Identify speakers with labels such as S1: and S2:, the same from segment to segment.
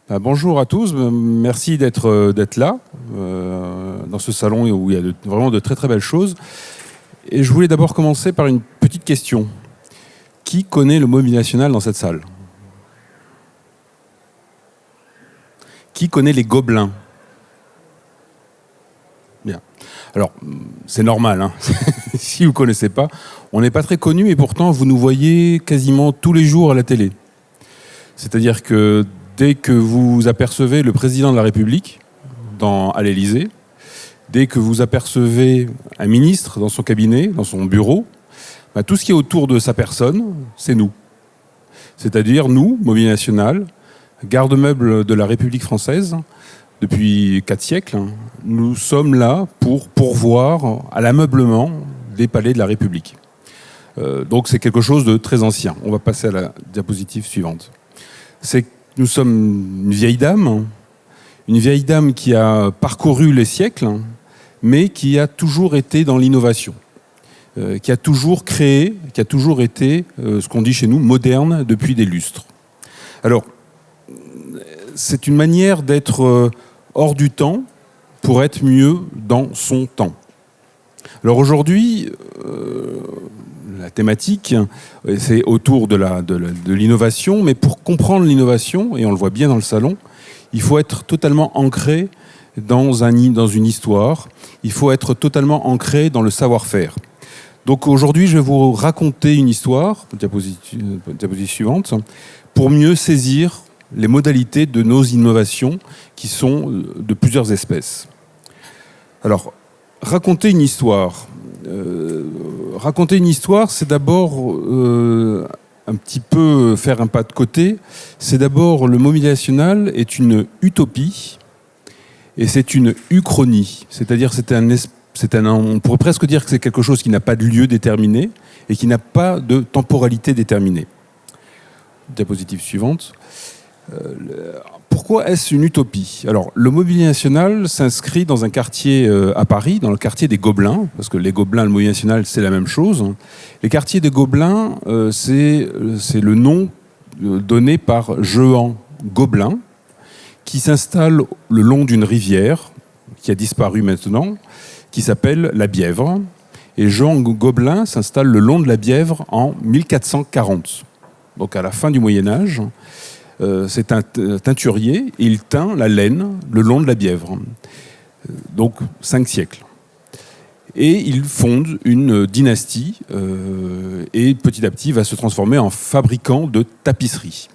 S1: Bonjour à tous, merci d'être là dans ce salon où il y a vraiment de très très belles choses. Et je voulais d'abord commencer par une petite question. Qui connaît le mot binational dans cette salle? Qui connaît les Gobelins? Bien. Alors, c'est normal, hein. Si vous ne connaissez pas, on n'est pas très connus et pourtant vous nous voyez quasiment tous les jours à la télé. C'est-à-dire que dès que vous apercevez le président de la République à l'Élysée, dès que vous apercevez un ministre dans son cabinet, dans son bureau, tout ce qui est autour de sa personne, c'est nous. C'est-à-dire nous, Mobilier National, garde-meuble de la République française, depuis 4 siècles, nous sommes là pour pourvoir à l'ameublement des palais de la République. Donc c'est quelque chose de très ancien. On va passer à la diapositive suivante. Nous sommes une vieille dame qui a parcouru les siècles, mais qui a toujours été dans l'innovation, qui a toujours créé, qui a toujours été, ce qu'on dit chez nous, moderne depuis des lustres. Alors, c'est une manière d'être hors du temps pour être mieux dans son temps. Alors aujourd'hui, la thématique, c'est autour de l'innovation, mais pour comprendre l'innovation, et on le voit bien dans le salon, il faut être totalement ancré dans une histoire, il faut être totalement ancré dans le savoir-faire. Donc aujourd'hui, je vais vous raconter une histoire, diapositive suivante, pour mieux saisir les modalités de nos innovations qui sont de plusieurs espèces. Alors, raconter une histoire, c'est d'abord un petit peu faire un pas de côté. C'est d'abord, le Mobilier National est une utopie et c'est une uchronie. C'est-à-dire, on pourrait presque dire que c'est quelque chose qui n'a pas de lieu déterminé et qui n'a pas de temporalité déterminée. Diapositive suivante. Pourquoi est-ce une utopie? Alors, le Mobilier National s'inscrit dans un quartier à Paris, dans le quartier des Gobelins, parce que les Gobelins et le Mobilier National, c'est la même chose. Les quartiers des Gobelins, c'est le nom donné par Jehan Gobelin, qui s'installe le long d'une rivière, qui a disparu maintenant, qui s'appelle la Bièvre. Et Jehan Gobelin s'installe le long de la Bièvre en 1440, donc à la fin du Moyen-Âge. C'est un teinturier, et il teint la laine le long de la Bièvre. Donc 5 siècles. Et il fonde une dynastie et petit à petit va se transformer en fabricant de tapisseries.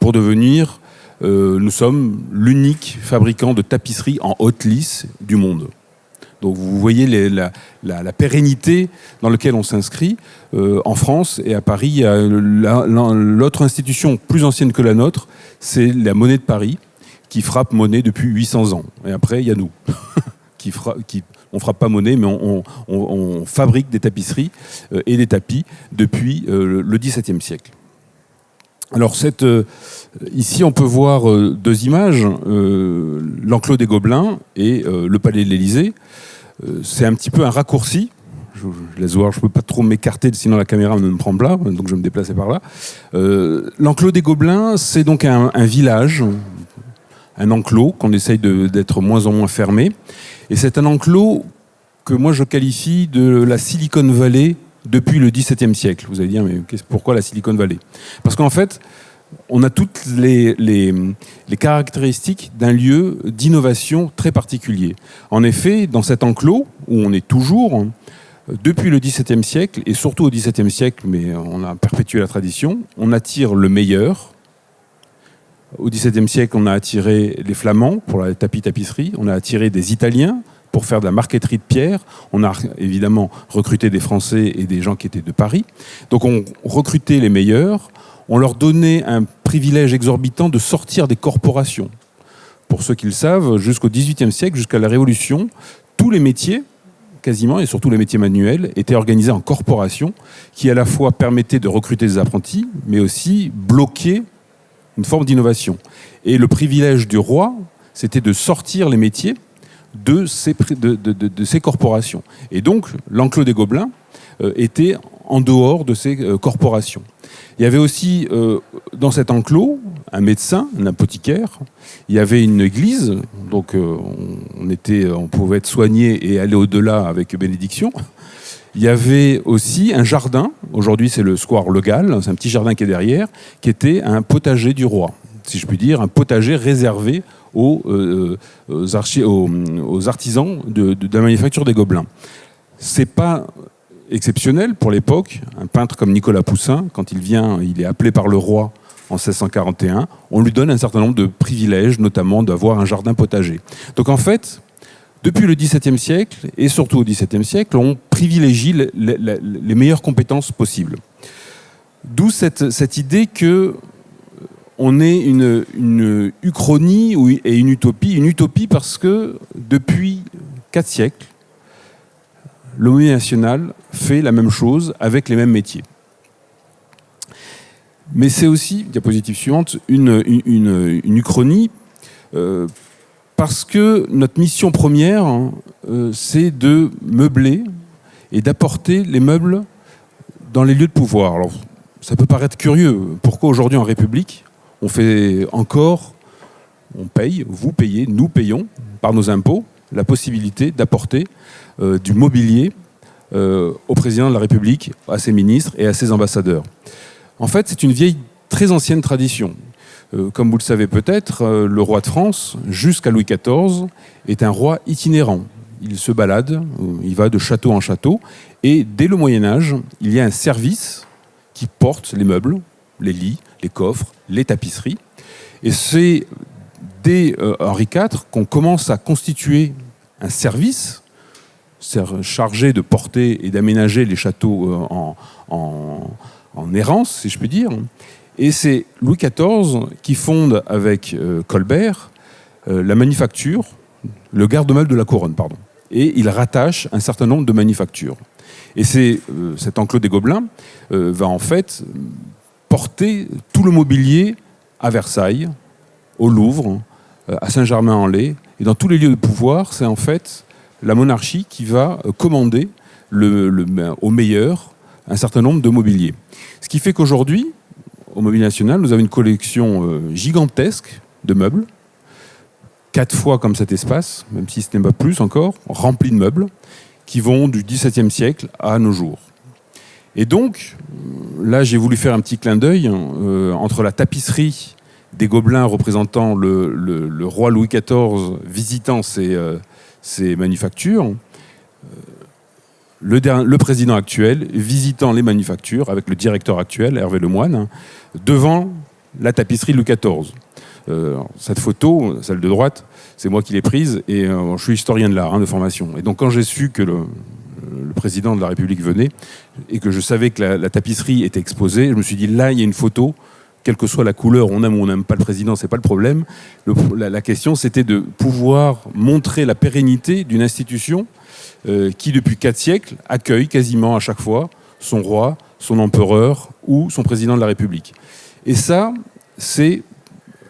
S1: Pour devenir, nous sommes l'unique fabricant de tapisseries en haute lisse du monde. Donc vous voyez la pérennité dans laquelle on s'inscrit. En France et à Paris, il y a l'autre institution plus ancienne que la nôtre, c'est la Monnaie de Paris, qui frappe monnaie depuis 800 ans. Et après, il y a nous, on ne frappe pas monnaie, mais on fabrique des tapisseries et des tapis depuis le XVIIe siècle. Alors ici, on peut voir 2 images, l'enclos des Gobelins et le palais de l'Élysée. C'est un petit peu un raccourci. Je laisse voir, je ne peux pas trop m'écarter, sinon la caméra me prend plat, donc je vais me déplacer par là. L'enclos des Gobelins, c'est donc un village, un enclos qu'on essaye d'être moins en moins fermé. Et c'est un enclos que moi je qualifie de la Silicon Valley depuis le XVIIe siècle. Vous allez dire, mais pourquoi la Silicon Valley? Parce qu'en fait, on a toutes les caractéristiques d'un lieu d'innovation très particulier. En effet, dans cet enclos, où on est toujours, depuis le XVIIe siècle, et surtout au XVIIe siècle, mais on a perpétué la tradition, on attire le meilleur. Au XVIIe siècle, on a attiré les Flamands pour la tapisserie, on a attiré des Italiens pour faire de la marqueterie de pierre, on a évidemment recruté des Français et des gens qui étaient de Paris. Donc on recrutait les meilleurs, on leur donnait un privilège exorbitant de sortir des corporations. Pour ceux qui le savent, jusqu'au XVIIIe siècle, jusqu'à la Révolution, tous les métiers, quasiment, et surtout les métiers manuels, étaient organisés en corporations qui à la fois permettaient de recruter des apprentis, mais aussi bloquaient une forme d'innovation. Et le privilège du roi, c'était de sortir les métiers de ces corporations. Et donc, l'enclos des Gobelins était en dehors de ces corporations. Il y avait aussi dans cet enclos un médecin, un apothicaire. Il y avait une église, donc on pouvait être soigné et aller au-delà avec bénédiction. Il y avait aussi un jardin, aujourd'hui c'est le square Le Gall, c'est un petit jardin qui est derrière, qui était un potager du roi, si je puis dire, un potager réservé aux artisans de la manufacture des Gobelins. C'est pas exceptionnel pour l'époque. Un peintre comme Nicolas Poussin, quand il vient, il est appelé par le roi en 1641, on lui donne un certain nombre de privilèges, notamment d'avoir un jardin potager. Donc en fait, depuis le XVIIe siècle, et surtout au XVIIe siècle, on privilégie les meilleures compétences possibles. D'où cette idée que on est une uchronie et une utopie. Une utopie parce que depuis 4 siècles, le Mobilier national fait la même chose avec les mêmes métiers. Mais c'est aussi, diapositive suivante, une uchronie parce que notre mission première, c'est de meubler et d'apporter les meubles dans les lieux de pouvoir. Alors, ça peut paraître curieux. Pourquoi aujourd'hui en République, on paye, vous payez, nous payons par nos impôts la possibilité d'apporter du mobilier au président de la République, à ses ministres et à ses ambassadeurs. En fait, c'est une vieille, très ancienne tradition. Comme vous le savez peut-être, le roi de France, jusqu'à Louis XIV, est un roi itinérant. Il se balade, il va de château en château, et dès le Moyen-Âge, il y a un service qui porte les meubles, les lits, les coffres, les tapisseries. Et c'est dès Henri IV qu'on commence à constituer un service chargé de porter et d'aménager les châteaux en errance, si je puis dire. Et c'est Louis XIV qui fonde avec Colbert la manufacture, le garde-meuble de la couronne, pardon. Et il rattache un certain nombre de manufactures. Et cet enclos des Gobelins va en fait porter tout le mobilier à Versailles, au Louvre, à Saint-Germain-en-Laye. Et dans tous les lieux de pouvoir, c'est en fait la monarchie qui va commander au meilleur un certain nombre de mobiliers. Ce qui fait qu'aujourd'hui, au Mobilier national, nous avons une collection gigantesque de meubles, 4 fois comme cet espace, même si ce n'est pas plus encore, rempli de meubles, qui vont du XVIIe siècle à nos jours. Et donc, là, j'ai voulu faire un petit clin d'œil entre la tapisserie des Gobelins représentant le roi Louis XIV visitant ces manufactures, le président actuel visitant les manufactures avec le directeur actuel, Hervé Lemoine, devant la tapisserie Louis XIV. Cette photo, celle de droite, c'est moi qui l'ai prise et je suis historien de l'art, de formation. Et donc quand j'ai su que le président de la République venait et que je savais que la tapisserie était exposée, je me suis dit là, il y a une photo, quelle que soit la couleur, on aime ou on n'aime pas le président, c'est pas le problème. La question, c'était de pouvoir montrer la pérennité d'une institution qui, depuis 4 siècles, accueille quasiment à chaque fois son roi, son empereur ou son président de la République. Et ça, c'est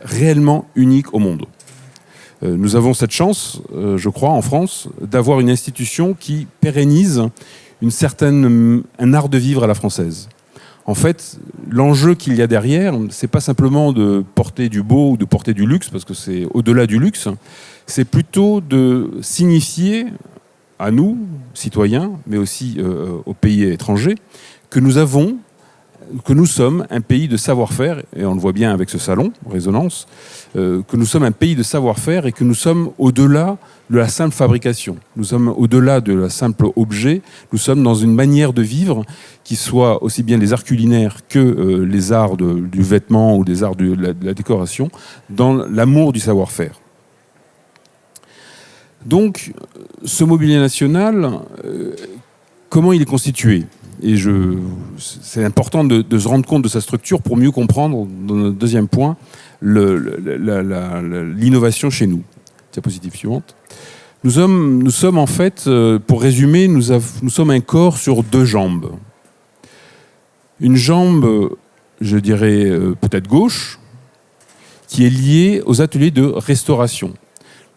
S1: réellement unique au monde. Nous avons cette chance, je crois, en France, d'avoir une institution qui pérennise un art de vivre à la française. En fait, l'enjeu qu'il y a derrière, c'est pas simplement de porter du beau ou de porter du luxe, parce que c'est au-delà du luxe, c'est plutôt de signifier à nous, citoyens, mais aussi aux pays étrangers, que nous sommes un pays de savoir-faire, et on le voit bien avec ce salon, Résonance, que nous sommes un pays de savoir-faire et que nous sommes au-delà de la simple fabrication. Nous sommes au-delà de la simple objet, nous sommes dans une manière de vivre qui soit aussi bien les arts culinaires que les arts du vêtement ou des arts de la décoration, dans l'amour du savoir-faire. Donc, ce mobilier national, comment il est constitué ? Et c'est important de se rendre compte de sa structure pour mieux comprendre, dans notre deuxième point, l'innovation chez nous. Diapositive suivante. Nous sommes en fait, pour résumer, nous sommes un corps sur 2 jambes. Une jambe, je dirais peut-être gauche, qui est liée aux ateliers de restauration.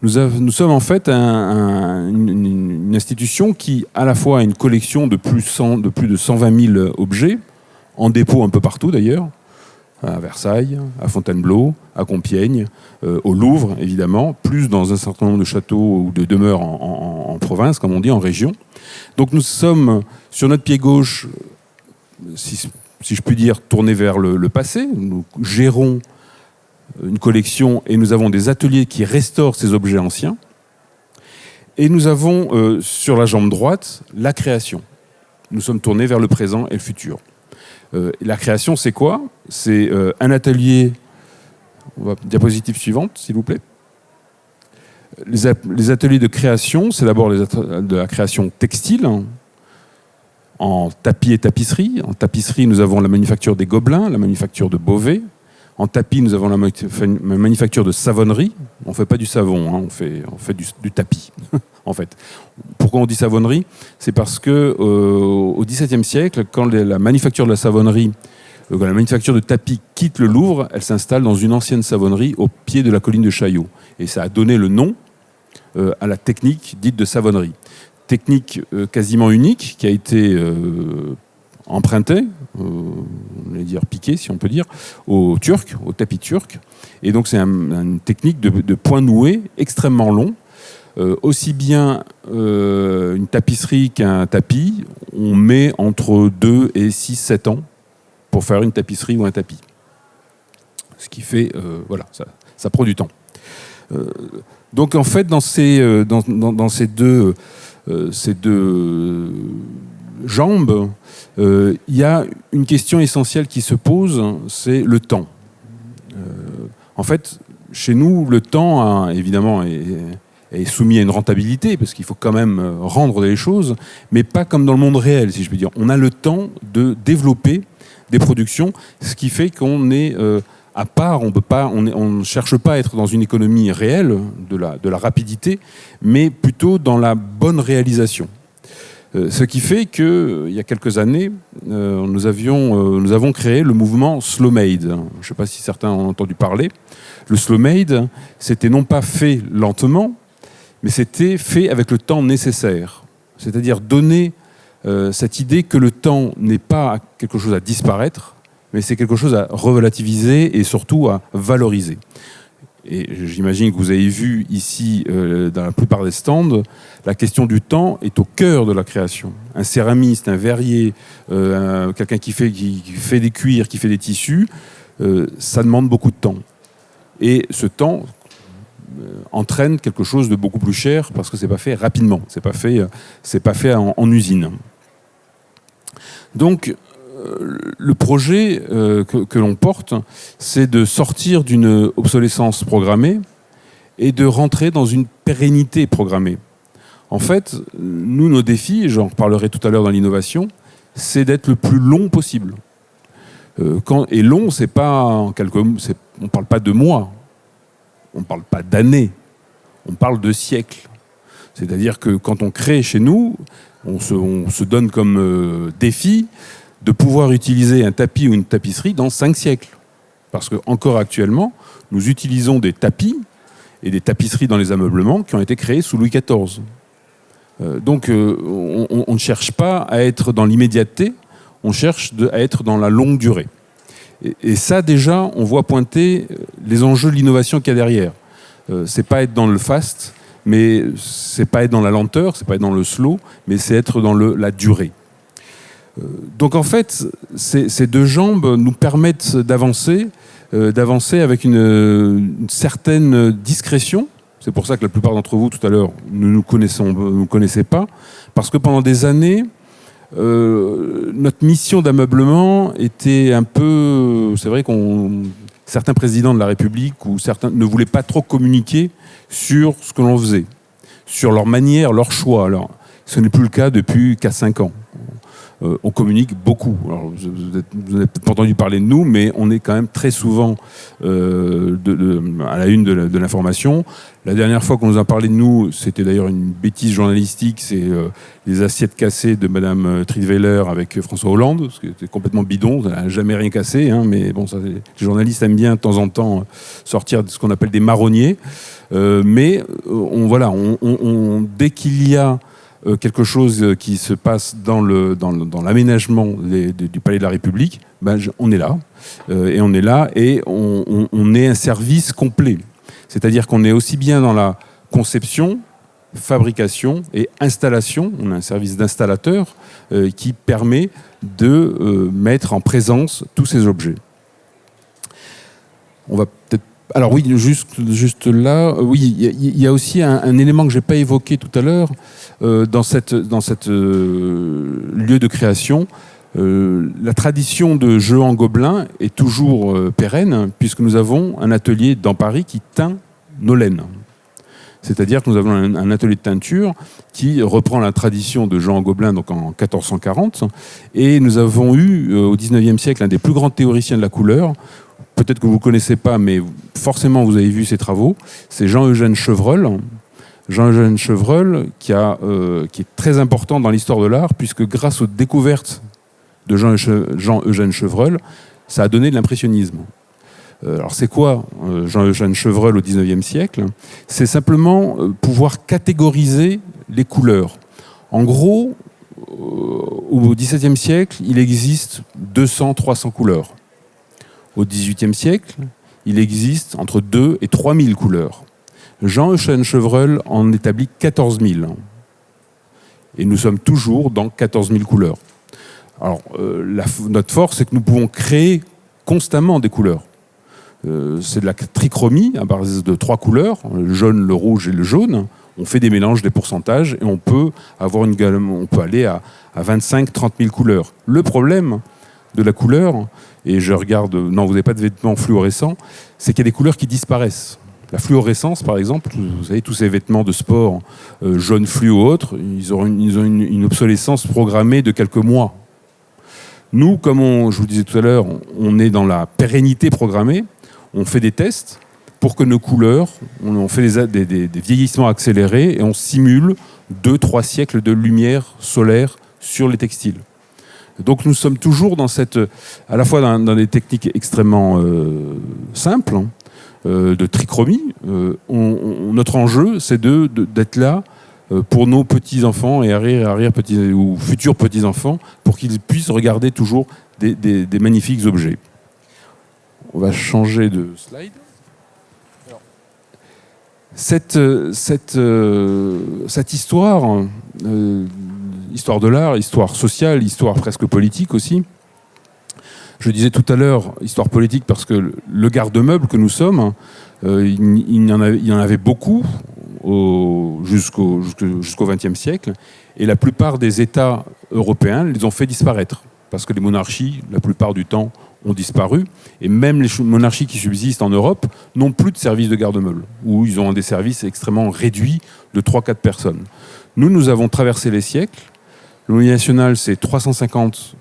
S1: Nous sommes en fait une institution qui, à la fois, a une collection de plus de 120 000 objets, en dépôt un peu partout d'ailleurs, à Versailles, à Fontainebleau, à Compiègne, au Louvre évidemment, plus dans un certain nombre de châteaux ou de demeures en province, comme on dit, en région. Donc nous sommes sur notre pied gauche, si je puis dire, tournés vers le passé. Nous gérons une collection et nous avons des ateliers qui restaurent ces objets anciens. Et nous avons sur la jambe droite la création. Nous sommes tournés vers le présent et le futur. La création, c'est quoi? C'est un atelier. Diapositive suivante, s'il vous plaît. Les ateliers de création, c'est d'abord de la création textile, en tapis et tapisserie. En tapisserie, nous avons la manufacture des Gobelins, la manufacture de Beauvais. En tapis, nous avons la manufacture de savonnerie. On ne fait pas du savon, hein, on fait du tapis, en fait. Pourquoi on dit savonnerie? C'est parce qu'au XVIIe siècle, quand la manufacture de la savonnerie, quand la manufacture de tapis quitte le Louvre, elle s'installe dans une ancienne savonnerie au pied de la colline de Chaillot. Et ça a donné le nom à la technique dite de savonnerie. Technique quasiment unique qui a été emprunté, on va dire piqué si on peut dire, au tapis turc. Et donc c'est une technique de point noué extrêmement long. Aussi bien une tapisserie qu'un tapis, on met entre 2 et 6-7 ans pour faire une tapisserie ou un tapis. Ce qui fait, voilà, ça prend du temps. Donc en fait, dans ces deux jambes, il y a une question essentielle qui se pose, c'est le temps. En fait, chez nous, le temps, évidemment, est soumis à une rentabilité, parce qu'il faut quand même rendre des choses, mais pas comme dans le monde réel, si je puis dire. On a le temps de développer des productions, ce qui fait qu'on est à part, on ne cherche pas à être dans une économie réelle de la rapidité, mais plutôt dans la bonne réalisation. Ce qui fait qu'il y a quelques années, nous avons créé le mouvement Slow Made. Je ne sais pas si certains ont entendu parler. Le Slow Made, c'était non pas fait lentement, mais c'était fait avec le temps nécessaire. C'est-à-dire donner cette idée que le temps n'est pas quelque chose à disparaître, mais c'est quelque chose à relativiser et surtout à valoriser. Et j'imagine que vous avez vu ici, dans la plupart des stands, la question du temps est au cœur de la création. Un céramiste, un verrier, quelqu'un qui fait des cuirs, qui fait des tissus, ça demande beaucoup de temps. Et ce temps entraîne quelque chose de beaucoup plus cher parce que c'est pas fait rapidement, c'est pas fait en usine. Donc le projet que l'on porte, c'est de sortir d'une obsolescence programmée et de rentrer dans une pérennité programmée. En fait, nous, nos défis, j'en reparlerai tout à l'heure dans l'innovation, c'est d'être le plus long possible. Et long, c'est pas on ne parle pas de mois, on ne parle pas d'années, on parle de siècles. C'est-à-dire que quand on crée chez nous, on se donne comme défi de pouvoir utiliser un tapis ou une tapisserie dans 5 siècles. Parce qu'encore actuellement, nous utilisons des tapis et des tapisseries dans les ameublements qui ont été créés sous Louis XIV. Donc on ne cherche pas à être dans l'immédiateté, on cherche à être dans la longue durée. Et ça déjà, on voit pointer les enjeux de l'innovation qu'il y a derrière. C'est pas être dans le fast, mais c'est pas être dans la lenteur, c'est pas être dans le slow, mais c'est être dans la durée. Donc en fait, ces deux jambes nous permettent d'avancer avec une certaine discrétion. C'est pour ça que la plupart d'entre vous, tout à l'heure, ne nous connaissaient pas, parce que pendant des années, notre mission d'ameublement était un peu... C'est vrai certains présidents de la République ou certains ne voulaient pas trop communiquer sur ce que l'on faisait, sur leur manière, leur choix. Alors, ce n'est plus le cas depuis 4-5 ans. On communique beaucoup. Alors, vous n'avez peut-être pas entendu parler de nous, mais on est quand même très souvent à la une de l'information. La dernière fois qu'on nous a parlé de nous, c'était d'ailleurs une bêtise journalistique, c'est les assiettes cassées de Madame Trierweiler avec François Hollande, ce qui était complètement bidon, ça n'a jamais rien cassé, hein, mais bon, les journalistes aiment bien de temps en temps sortir de ce qu'on appelle des marronniers. Mais dès qu'il y a quelque chose qui se passe dans l'aménagement du Palais de la République, on est là. Et on est un service complet. C'est-à-dire qu'on est aussi bien dans la conception, fabrication et installation. On a un service d'installateur qui permet de mettre en présence tous ces objets. On va peut-être... Alors oui, juste là, oui, il y a aussi un élément que je n'ai pas évoqué tout à l'heure dans cette lieu de création. La tradition de jeux en gobelin est toujours pérenne, puisque nous avons un atelier dans Paris qui teint nos laines. C'est-à-dire que nous avons un atelier de teinture qui reprend la tradition de jeux en gobelin, donc en 1440. Et nous avons eu, au XIXe siècle, un des plus grands théoriciens de la couleur. Peut-être que vous ne le connaissez pas, mais forcément vous avez vu ses travaux. C'est Jean-Eugène Chevreul. Jean-Eugène Chevreul, qui est très important dans l'histoire de l'art, puisque grâce aux découvertes de Jean-Eugène Chevreul, ça a donné de l'impressionnisme. Alors c'est quoi Jean-Eugène Chevreul au XIXe siècle? C'est simplement pouvoir catégoriser les couleurs. En gros, au XVIIe siècle, il existe 200-300 couleurs. Au XVIIIe siècle, il existe entre 2 et 3 000 couleurs. Jean-Eugène Chevreul en établit 14 000. Et nous sommes toujours dans 14 000 couleurs. Alors, notre force, c'est que nous pouvons créer constamment des couleurs. C'est de la trichromie à base de 3 couleurs, le jaune, le rouge et le jaune. On fait des mélanges, des pourcentages, et on peut aller à 25-30 000 couleurs. Le problème de la couleur, et je regarde, non, vous n'avez pas de vêtements fluorescents, c'est qu'il y a des couleurs qui disparaissent. La fluorescence, par exemple, vous savez, tous ces vêtements de sport, jaune fluo ou autres, ils ont une obsolescence programmée de quelques mois. Nous, comme je vous disais tout à l'heure, on est dans la pérennité programmée, on fait des tests pour que nos couleurs, on fait des vieillissements accélérés et on simule 2-3 siècles de lumière solaire sur les textiles. Donc nous sommes toujours à la fois dans des techniques extrêmement simples, de trichromie. Notre enjeu, c'est d'être là pour nos petits-enfants et arrière-petits ou futurs petits-enfants, pour qu'ils puissent regarder toujours des magnifiques objets. On va changer de slide. Alors, cette histoire, histoire de l'art, histoire sociale, histoire presque politique aussi. Je disais tout à l'heure, histoire politique, parce que le garde-meuble que nous sommes, il y en avait beaucoup jusqu'au XXe siècle, et la plupart des États européens les ont fait disparaître, parce que les monarchies, la plupart du temps, ont disparu, et même les monarchies qui subsistent en Europe n'ont plus de services de garde-meuble, où ils ont des services extrêmement réduits de 3-4 personnes. Nous avons traversé les siècles. Le Mobilier national, c'est 350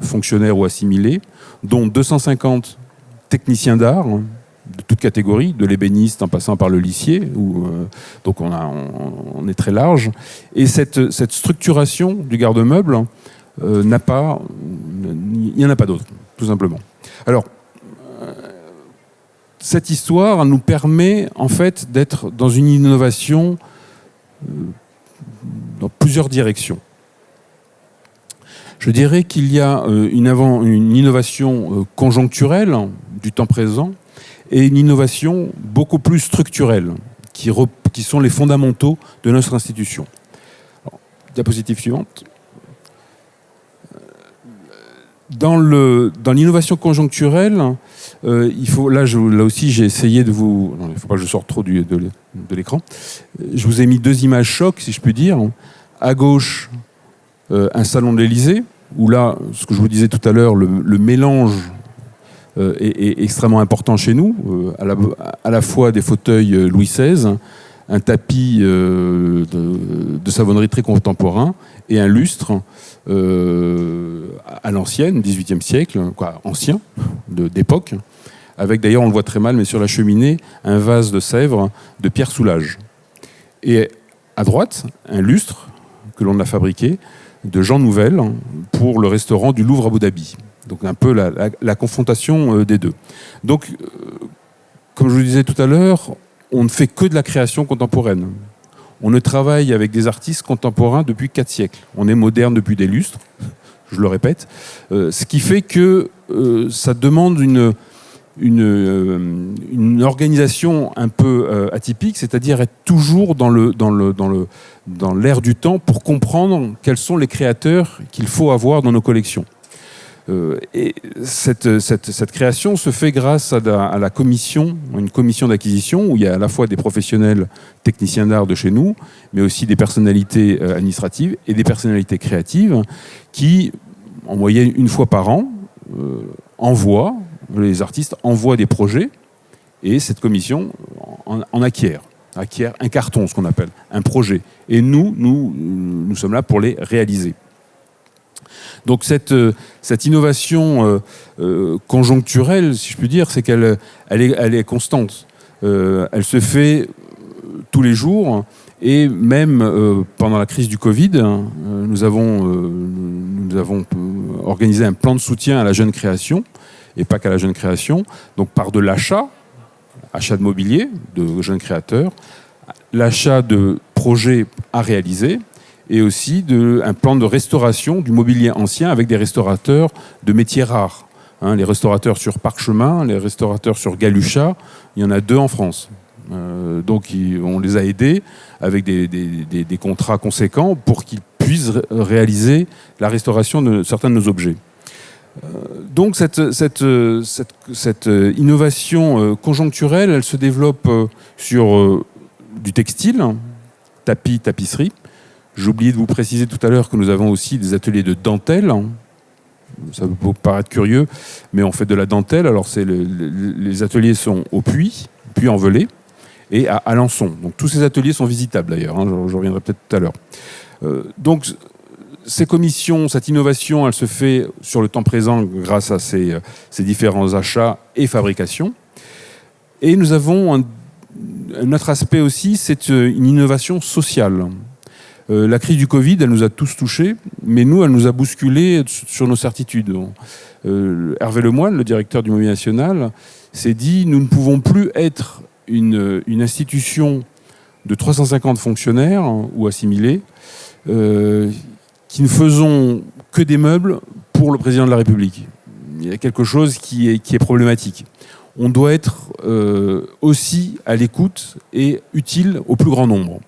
S1: fonctionnaires ou assimilés, dont 250 techniciens d'art, de toutes catégories, de l'ébéniste en passant par le lissier, donc on est très large. Et cette structuration du garde-meuble, il n'y en a pas d'autre, tout simplement. Alors, cette histoire nous permet en fait d'être dans une innovation dans plusieurs directions. Je dirais qu'il y a une innovation conjoncturelle du temps présent et une innovation beaucoup plus structurelle, qui sont les fondamentaux de notre institution. Alors, diapositive suivante. Dans l'innovation conjoncturelle, là aussi j'ai essayé de vous... Il ne faut pas que je sorte trop de l'écran. Je vous ai mis 2 images chocs, si je puis dire. À gauche, un salon de l'Élysée, où là, ce que je vous disais tout à l'heure, le mélange est extrêmement important chez nous, à la fois des fauteuils Louis XVI, un tapis de savonnerie très contemporain et un lustre à l'ancienne, 18e siècle, ancien, d'époque, avec d'ailleurs, on le voit très mal, mais sur la cheminée, un vase de Sèvres de Pierre Soulages. Et à droite, un lustre que l'on a fabriqué de Jean Nouvel pour le restaurant du Louvre Abu Dhabi. Donc un peu la confrontation des deux. Donc, comme je vous disais tout à l'heure, on ne fait que de la création contemporaine. On ne travaille avec des artistes contemporains depuis 4 siècles. On est moderne depuis des lustres, je le répète. Ce qui fait que ça demande une organisation un peu atypique, c'est-à-dire être toujours dans l'air du temps pour comprendre quels sont les créateurs qu'il faut avoir dans nos collections. Et cette création se fait grâce à la commission, une commission d'acquisition où il y a à la fois des professionnels techniciens d'art de chez nous, mais aussi des personnalités administratives et des personnalités créatives qui, en moyenne une fois par an, les artistes envoient des projets et cette commission en acquiert un carton, ce qu'on appelle un projet. Et nous sommes là pour les réaliser. Donc cette innovation conjoncturelle, si je puis dire, c'est qu'elle est constante. Elle se fait tous les jours et même pendant la crise du Covid, nous avons organisé un plan de soutien à la jeune création et pas qu'à la jeune création, donc par de l'achat de mobilier de jeunes créateurs, l'achat de projets à réaliser, et aussi un plan de restauration du mobilier ancien avec des restaurateurs de métiers rares. Les restaurateurs sur Parchemin, les restaurateurs sur Galuchat, il y en a 2 en France. Donc on les a aidés avec des contrats conséquents pour qu'ils puissent réaliser la restauration de certains de nos objets. Donc cette innovation conjoncturelle, elle se développe sur du textile, tapis, tapisserie. J'ai oublié de vous préciser tout à l'heure que nous avons aussi des ateliers de dentelle. Ça peut paraître curieux, mais on fait de la dentelle. Alors les ateliers sont au Puy-en-Velay et à Alençon. Donc tous ces ateliers sont visitables d'ailleurs. Je reviendrai peut-être tout à l'heure. Donc ces commissions, cette innovation, elle se fait sur le temps présent grâce à ces différents achats et fabrications. Et nous avons un autre aspect aussi, c'est une innovation sociale. La crise du Covid, elle nous a tous touchés, mais nous, elle nous a bousculés sur nos certitudes. Hervé Lemoine, le directeur du Mobilier National, s'est dit « Nous ne pouvons plus être une institution de 350 fonctionnaires ou assimilés qui ne faisons que des meubles pour le président de la République. Il y a quelque chose qui est problématique. On doit être aussi à l'écoute et utile au plus grand nombre. »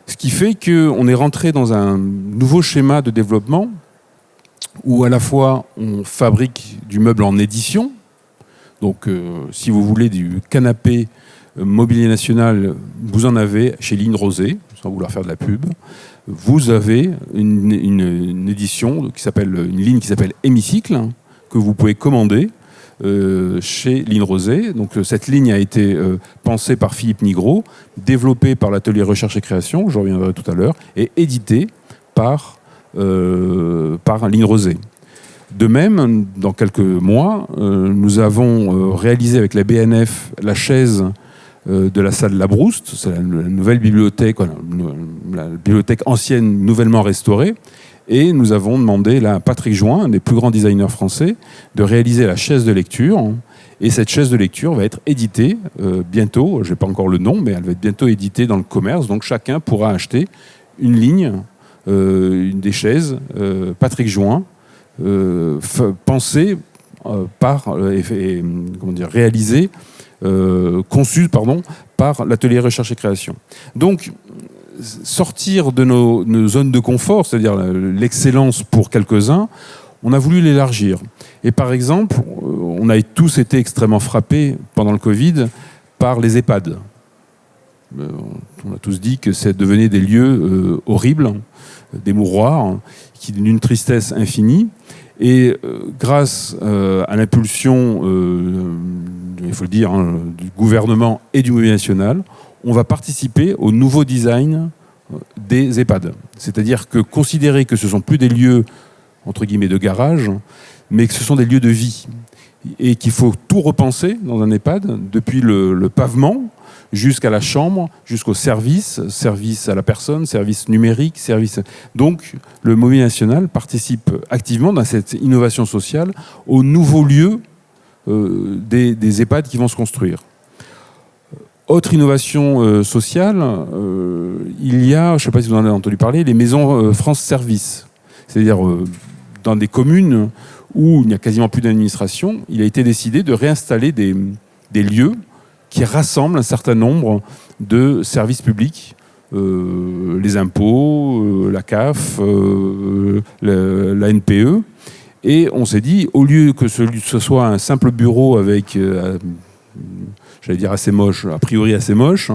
S1: Ce qui fait qu'on est rentré dans un nouveau schéma de développement où à la fois on fabrique du meuble en édition. Donc si vous voulez du canapé Mobilier National, vous en avez chez Ligne Rosée, sans vouloir faire de la pub. Vous avez une édition une ligne qui s'appelle Hémicycle, que vous pouvez commander chez Ligne Rosée. Donc cette ligne a été pensée par Philippe Nigro, développée par l'atelier Recherche et Création, je reviendrai tout à l'heure, et éditée par Ligne Rosée. De même, dans quelques mois, nous avons réalisé avec la BNF la chaise de la salle Labrouste, c'est la nouvelle bibliothèque, la bibliothèque ancienne nouvellement restaurée. Et nous avons demandé là, à Patrick Join, un des plus grands designers français, de réaliser la chaise de lecture. Et cette chaise de lecture va être éditée bientôt, je n'ai pas encore le nom, mais elle va être bientôt éditée dans le commerce. Donc chacun pourra acheter une ligne, des chaises, Patrick Join, pensée réalisée, conçue par l'atelier Recherche et Création. Donc, sortir de nos zones de confort, c'est-à-dire l'excellence pour quelques-uns, on a voulu l'élargir. Et par exemple, on a tous été extrêmement frappés pendant le Covid par les EHPAD. On a tous dit que ça devenait des lieux horribles, des mouroirs, d'une tristesse infinie. Et grâce à l'impulsion, il faut le dire, du gouvernement et du Mobilier National, on va participer au nouveau design des EHPAD. C'est-à-dire que considérer que ce ne sont plus des lieux, entre guillemets, de garage, mais que ce sont des lieux de vie. Et qu'il faut tout repenser dans un EHPAD, depuis le pavement jusqu'à la chambre, jusqu'au service à la personne, service numérique, service... Donc, le Mobilier National participe activement dans cette innovation sociale aux nouveaux lieux des EHPAD qui vont se construire. Autre innovation sociale, il y a, je ne sais pas si vous en avez entendu parler, les maisons France Service. C'est-à-dire dans des communes où il n'y a quasiment plus d'administration, il a été décidé de réinstaller des lieux qui rassemblent un certain nombre de services publics, les impôts, la CAF, la NPE. Et on s'est dit, au lieu que ce soit un simple bureau avec, j'allais dire assez moche, a priori assez moche,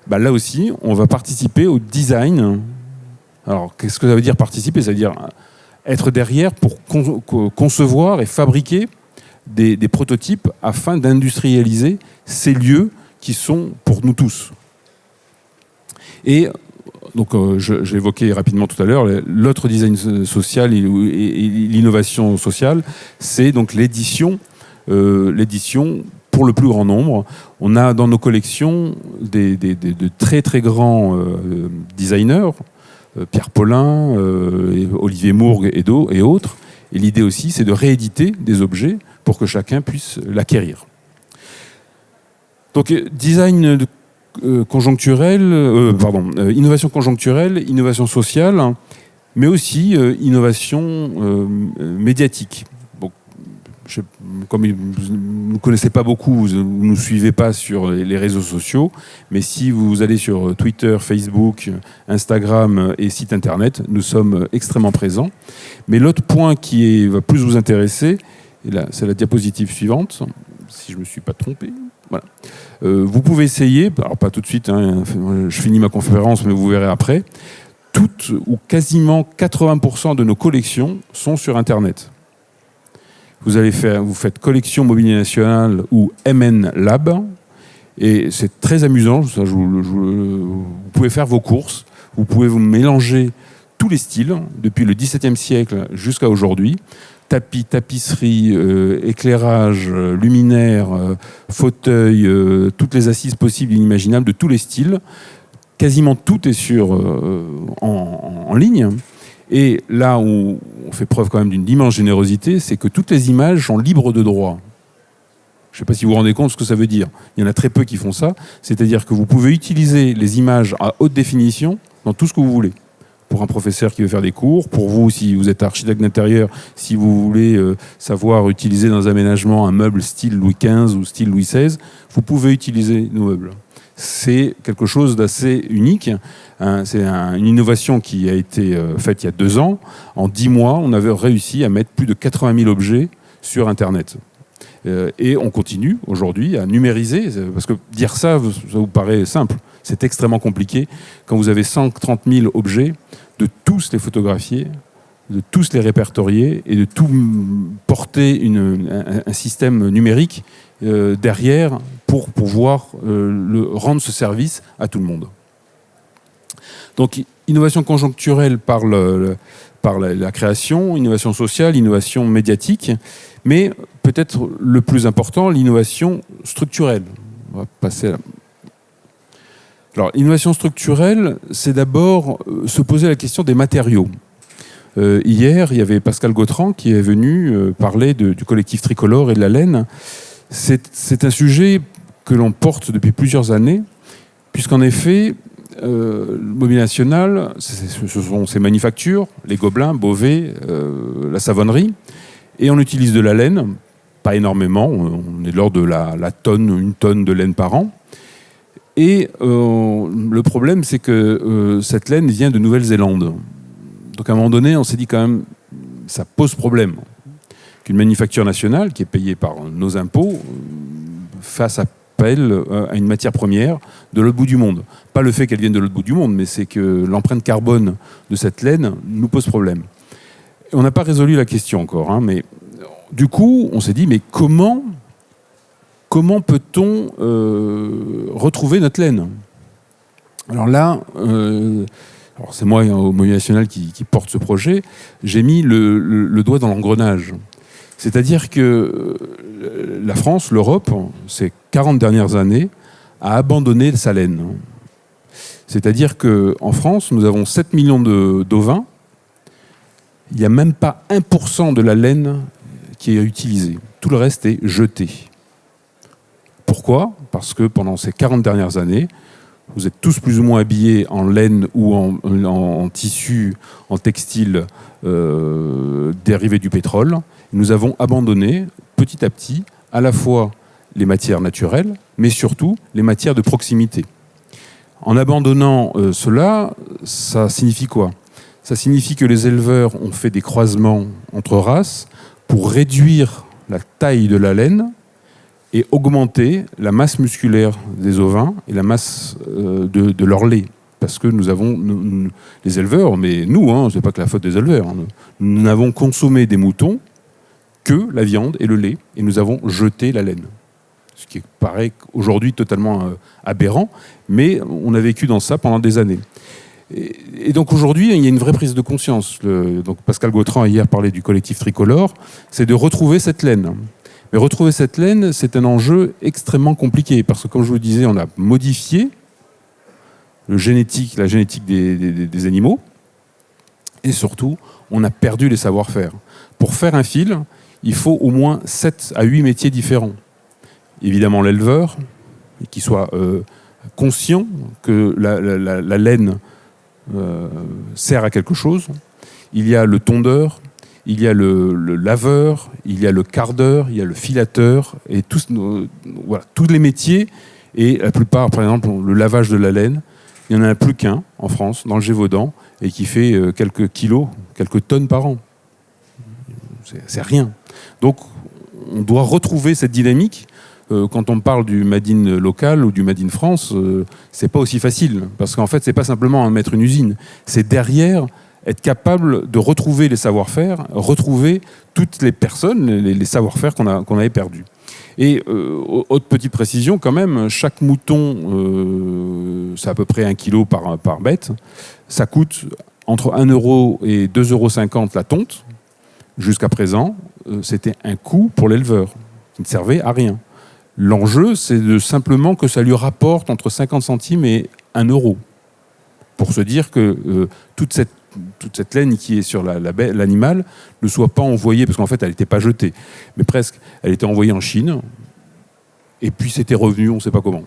S1: bah là aussi, on va participer au design. Alors, qu'est-ce que ça veut dire participer? Ça veut dire être derrière pour concevoir et fabriquer des prototypes afin d'industrialiser ces lieux qui sont pour nous tous. Et donc, j'ai évoqué rapidement tout à l'heure, l'autre design social et l'innovation sociale, c'est donc l'édition pour le plus grand nombre. On a dans nos collections de très très grands designers, Pierre Paulin, Olivier Mourgue et autres. Et l'idée aussi, c'est de rééditer des objets pour que chacun puisse l'acquérir. Donc, design conjoncturel, innovation conjoncturelle, innovation sociale, mais aussi innovation médiatique. Bon, comme vous ne connaissez pas beaucoup, vous ne nous suivez pas sur les réseaux sociaux, mais si vous allez sur Twitter, Facebook, Instagram et site internet, nous sommes extrêmement présents. Mais l'autre point qui va plus vous intéresser, et là, c'est la diapositive suivante, si je ne me suis pas trompé. Voilà. Vous pouvez essayer, alors pas tout de suite, hein, je finis ma conférence, mais vous verrez après, toutes ou quasiment 80% de nos collections sont sur Internet. Vous faites collection mobilier national ou MN Lab, et c'est très amusant. Ça, vous pouvez faire vos courses, vous pouvez vous mélanger tous les styles, depuis le XVIIe siècle jusqu'à aujourd'hui. Tapis, tapisserie, éclairage, luminaire, fauteuil, toutes les assises possibles et inimaginables de tous les styles. Quasiment tout est en ligne. Et là où on fait preuve quand même d'une immense générosité, c'est que toutes les images sont libres de droit. Je ne sais pas si vous vous rendez compte de ce que ça veut dire. Il y en a très peu qui font ça. C'est-à-dire que vous pouvez utiliser les images à haute définition dans tout ce que vous voulez. Pour un professeur qui veut faire des cours, pour vous, si vous êtes architecte d'intérieur, si vous voulez savoir utiliser dans un aménagement un meuble style Louis XV ou style Louis XVI, vous pouvez utiliser nos meubles. C'est quelque chose d'assez unique. C'est une innovation qui a été faite il y a 2 ans. En 10 mois, on avait réussi à mettre plus de 80 000 objets sur Internet. Et on continue aujourd'hui à numériser, parce que dire ça vous paraît simple. C'est extrêmement compliqué quand vous avez 130 000 objets, de tous les photographier, de tous les répertorier et de tout porter un système numérique derrière pour pouvoir rendre ce service à tout le monde. Donc, innovation conjoncturelle par la création, innovation sociale, innovation médiatique, mais peut-être le plus important, l'innovation structurelle. On va passer à Alors, l'innovation structurelle, c'est d'abord se poser la question des matériaux. Hier, il y avait Pascal Gautran qui est venu parler du collectif tricolore et de la laine. C'est un sujet que l'on porte depuis plusieurs années, puisqu'en effet, le mobilier national, ce sont ces manufactures, les Gobelins, Beauvais, la savonnerie, et on utilise de la laine, pas énormément, on est de l'ordre de la tonne, 1 tonne de laine par an. Et le problème, c'est que cette laine vient de Nouvelle-Zélande. Donc à un moment donné, on s'est dit quand même, ça pose problème qu'une manufacture nationale, qui est payée par nos impôts, fasse appel à une matière première de l'autre bout du monde. Pas le fait qu'elle vienne de l'autre bout du monde, mais c'est que l'empreinte carbone de cette laine nous pose problème. Et on n'a pas résolu la question encore, hein, mais du coup, on s'est dit, mais comment peut-on retrouver notre laine? Alors là, c'est moi au Mobilier National qui porte ce projet, j'ai mis le doigt dans l'engrenage. C'est-à-dire que la France, l'Europe, ces 40 dernières années, a abandonné sa laine. C'est-à-dire qu'en France, nous avons 7 millions d'ovins. Il n'y a même pas 1% de la laine qui est utilisée. Tout le reste est jeté. Pourquoi ? parce que pendant ces 40 dernières années, vous êtes tous plus ou moins habillés en laine ou en tissu, en textile dérivé du pétrole. Nous avons abandonné petit à petit à la fois les matières naturelles, mais surtout les matières de proximité. En abandonnant cela, ça signifie quoi? Ça signifie que les éleveurs ont fait des croisements entre races pour réduire la taille de la laine et augmenter la masse musculaire des ovins et la masse de leur lait. Parce que nous avons, les éleveurs, mais nous, ce n'est pas que la faute des éleveurs, nous n'avons consommé des moutons que la viande et le lait, et nous avons jeté la laine. Ce qui paraît aujourd'hui totalement aberrant, mais on a vécu dans ça pendant des années. Et donc aujourd'hui, il y a une vraie prise de conscience. Donc Pascal Gautran a hier parlé du collectif tricolore, c'est de retrouver cette laine. Mais retrouver cette laine, c'est un enjeu extrêmement compliqué, parce que comme je vous le disais, on a modifié la génétique des animaux, et surtout, on a perdu les savoir-faire. Pour faire un fil, il faut au moins 7 à 8 métiers différents. Évidemment l'éleveur, qui soit conscient que la laine sert à quelque chose. Il y a le tondeur, il y a le laveur, il y a le cardeur, il y a le filateur, et tous les métiers, et la plupart, par exemple, le lavage de la laine, il n'y en a plus qu'un en France, dans le Gévaudan, et qui fait quelques kilos, quelques tonnes par an. C'est rien. Donc, on doit retrouver cette dynamique. Quand on parle du Made in local ou du Made in France, c'est pas aussi facile. Parce qu'en fait, c'est pas simplement mettre une usine. C'est derrière être capable de retrouver les savoir-faire, retrouver toutes les personnes, les savoir-faire qu'on avait perdus. Et autre petite précision quand même, chaque mouton, c'est à peu près 1 kilo par bête, ça coûte entre 1 € et 2,50 € la tonte. Jusqu'à présent, c'était un coût pour l'éleveur, qui ne servait à rien. L'enjeu, c'est simplement que ça lui rapporte entre 50 centimes et 1 €. Pour se dire que toute cette laine qui est sur l'animal ne soit pas envoyée, parce qu'en fait, elle n'était pas jetée, mais presque, elle était envoyée en Chine, et puis c'était revenu, on ne sait pas comment.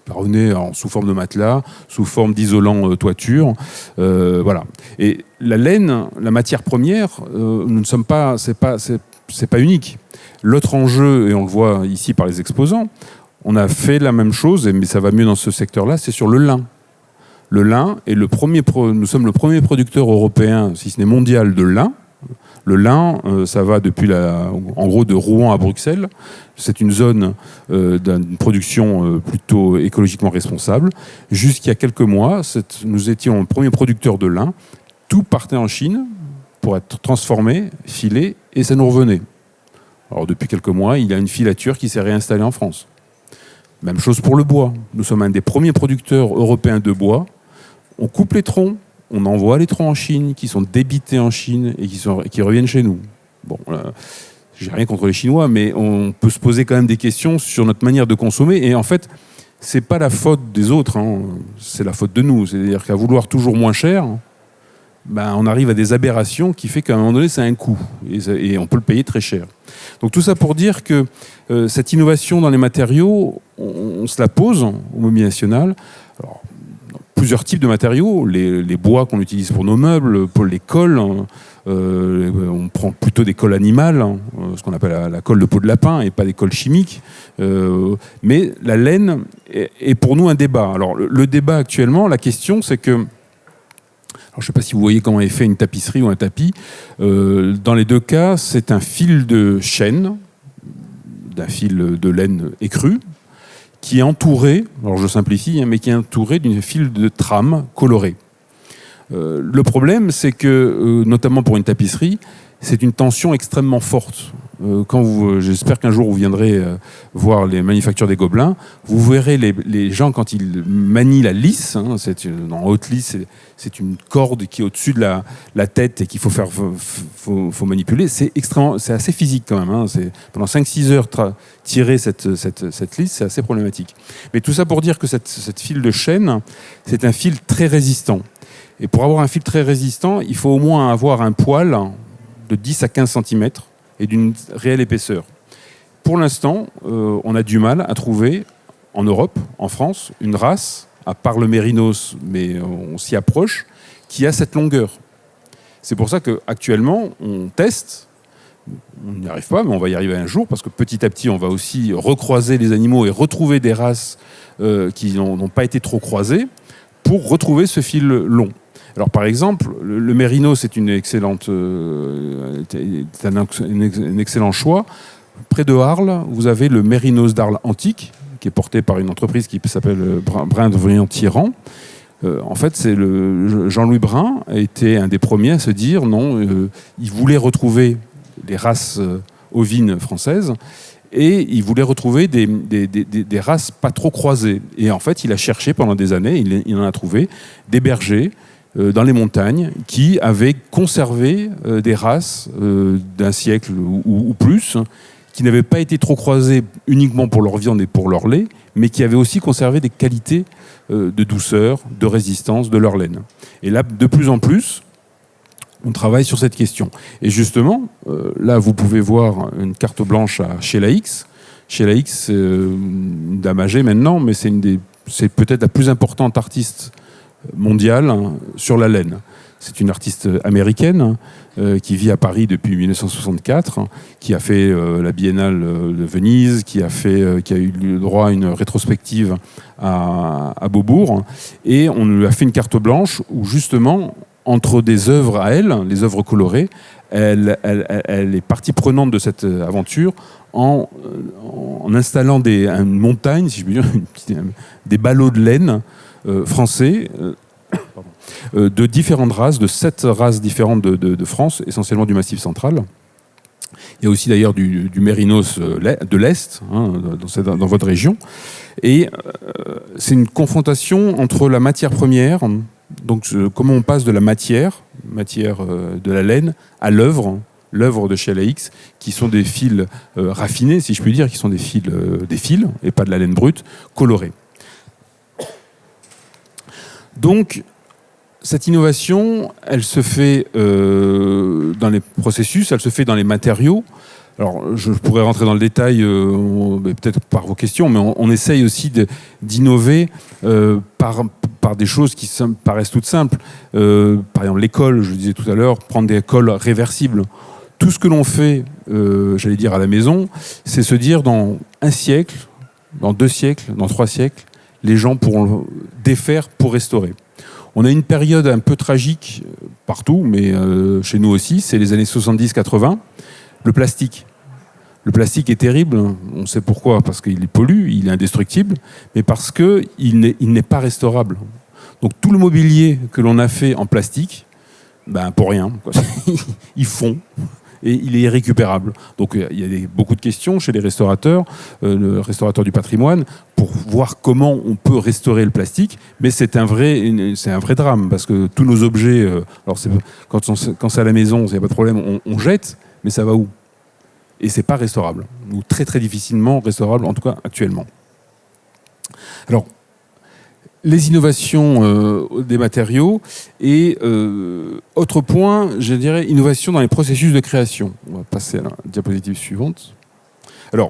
S1: Ça revenait sous forme de matelas, sous forme d'isolant toiture, voilà. Et la laine, la matière première, nous ne sommes pas, c'est pas unique. L'autre enjeu, et on le voit ici par les exposants, on a fait la même chose, mais ça va mieux dans ce secteur-là, c'est sur le lin. Le lin est nous sommes le premier producteur européen, si ce n'est mondial, de lin. Le lin, ça va depuis en gros de Rouen à Bruxelles. C'est une zone d'une production plutôt écologiquement responsable. Jusqu'il y a quelques mois, nous étions le premier producteur de lin. Tout partait en Chine pour être transformé, filé, et ça nous revenait. Alors depuis quelques mois, il y a une filature qui s'est réinstallée en France. Même chose pour le bois. Nous sommes un des premiers producteurs européens de bois. On coupe les troncs, on envoie les troncs en Chine, qui sont débités en Chine et qui reviennent chez nous. Bon, j'ai rien contre les Chinois, mais on peut se poser quand même des questions sur notre manière de consommer. Et en fait, c'est pas la faute des autres, c'est la faute de nous. C'est-à-dire qu'à vouloir toujours moins cher, on arrive à des aberrations qui fait qu'à un moment donné, c'est un coût. Et on peut le payer très cher. Donc tout ça pour dire que cette innovation dans les matériaux, on se la pose au Mobilier National. Alors, plusieurs types de matériaux, les bois qu'on utilise pour nos meubles, pour les colles, on prend plutôt des colles animales, ce qu'on appelle la colle de peau de lapin et pas des colles chimiques. Mais la laine est pour nous un débat. Alors le débat actuellement, la question c'est que, alors, je ne sais pas si vous voyez comment est fait une tapisserie ou un tapis. Dans les deux cas, c'est un fil de chêne, d'un fil de laine écrue, qui est entouré, alors je simplifie, mais qui est entouré d'une fil de trame colorée. Le problème, c'est que, notamment pour une tapisserie, c'est une tension extrêmement forte. J'espère qu'un jour vous viendrez voir les manufactures des Gobelins, vous verrez les gens quand ils manient la lisse, en haute lisse, c'est une corde qui est au-dessus de la tête et qu'il faut manipuler. C'est assez physique quand même. Pendant 5-6 heures, tirer cette lisse, c'est assez problématique. Mais tout ça pour dire que cette fil de chêne, c'est un fil très résistant. Et pour avoir un fil très résistant, il faut au moins avoir un poil de 10 à 15 cm et d'une réelle épaisseur. Pour l'instant, on a du mal à trouver en Europe, en France, une race, à part le mérinos, mais on s'y approche, qui a cette longueur. C'est pour ça qu'actuellement, on teste. On n'y arrive pas, mais on va y arriver un jour, parce que petit à petit, on va aussi recroiser les animaux et retrouver des races qui n'ont pas été trop croisées pour retrouver ce fil long. Alors, par exemple, le mérinos c'est un excellent choix. Près de Arles, vous avez le mérinos d'Arles antique, qui est porté par une entreprise qui s'appelle Brun de Vrian-Thierran. En fait, Jean-Louis Brun a été un des premiers à se dire non, il voulait retrouver les races ovines françaises et il voulait retrouver des races pas trop croisées. Et en fait, il a cherché pendant des années, il en a trouvé des bergers dans les montagnes qui avaient conservé des races d'un siècle ou plus, qui n'avaient pas été trop croisées uniquement pour leur viande et pour leur lait, mais qui avaient aussi conservé des qualités de douceur, de résistance de leur laine. Et là, de plus en plus, on travaille sur cette question. Et justement, là, vous pouvez voir une carte blanche à Sheila Hicks. Sheila Hicks, une dame âgée maintenant, mais c'est peut-être la plus importante artiste mondiale sur la laine. C'est une artiste américaine qui vit à Paris depuis 1964, qui a fait la Biennale de Venise, qui a eu le droit à une rétrospective à Beaubourg. Et on lui a fait une carte blanche où justement, entre des œuvres à elle, les œuvres colorées, elle est partie prenante de cette aventure en installant une montagne, si je puis dire, des ballots de laine français, de différentes races, de 7 races différentes de France, essentiellement du Massif central. Il y a aussi d'ailleurs du mérinos de l'Est, dans votre région. Et c'est une confrontation entre la matière première, donc comment on passe de la matière de la laine, à l'œuvre de Sheila Hicks, qui sont des fils raffinés, si je puis dire, qui sont des fils et pas de la laine brute, colorée. Donc, cette innovation, elle se fait dans les processus, elle se fait dans les matériaux. Alors, je pourrais rentrer dans le détail, peut-être par vos questions, mais on essaye aussi d'innover par des choses qui paraissent toutes simples. Par exemple, l'école, je le disais tout à l'heure, prendre des cols réversibles. Tout ce que l'on fait, j'allais dire, à la maison, c'est se dire dans 1 siècle, dans 2 siècles, dans 3 siècles, les gens pourront défaire pour restaurer. On a une période un peu tragique partout, mais chez nous aussi, c'est les années 70-80. Le plastique. Le plastique est terrible, on sait pourquoi, parce qu'il pollue, il est indestructible, mais parce qu'il n'est pas restaurable. Donc tout le mobilier que l'on a fait en plastique, pour rien, quoi. Il fond. Et il est irrécupérable. Donc il y a beaucoup de questions chez les restaurateurs, le restaurateur du patrimoine, pour voir comment on peut restaurer le plastique. Mais c'est un vrai drame, parce que tous nos objets, quand c'est à la maison, il n'y a pas de problème, on jette, mais ça va où? Et c'est pas restaurable, ou très très difficilement restaurable, en tout cas actuellement. Alors, les innovations des matériaux et autre point, je dirais, innovation dans les processus de création. On va passer à la diapositive suivante. Alors,